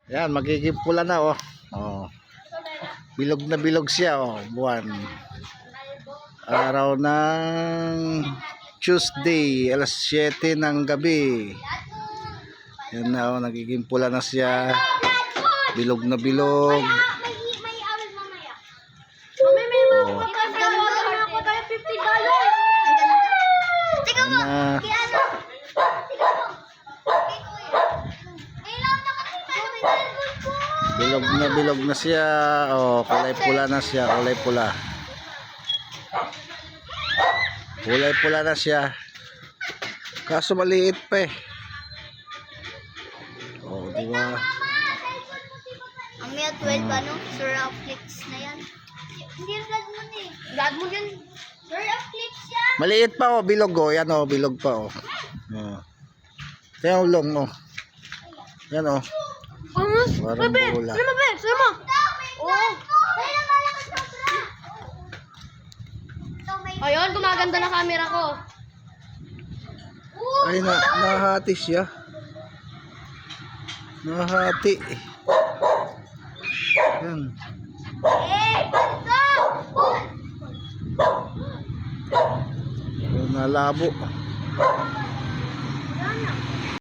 Yan, magiging pula na oh. Oh. Bilog na bilog siya oh, buwan. Araw ng Tuesday, alas 7 ng gabi. Yan na oh, nagiging pula na siya. Bilog na bilog. Oh. Yan na. Bilog na siya. Oh, kulay pula na siya, kulay pula. Kulay pula na siya. Kaso maliit pa eh. Oh, di ba? Ang may 12 ano? Suraflex na yan. Hindi vlog mo na eh. Vlog mo yun. Suraflex yan. Maliit pa oh, bilog oh. Yan oh, bilog pa oh. Oh. Kaya ulong oh. Yan oh. Parang bula. Sama. Oh. Ayun, gumaganda na camera ko. Ay, nahati siya. Nahati. Yan. Oh, nalabo.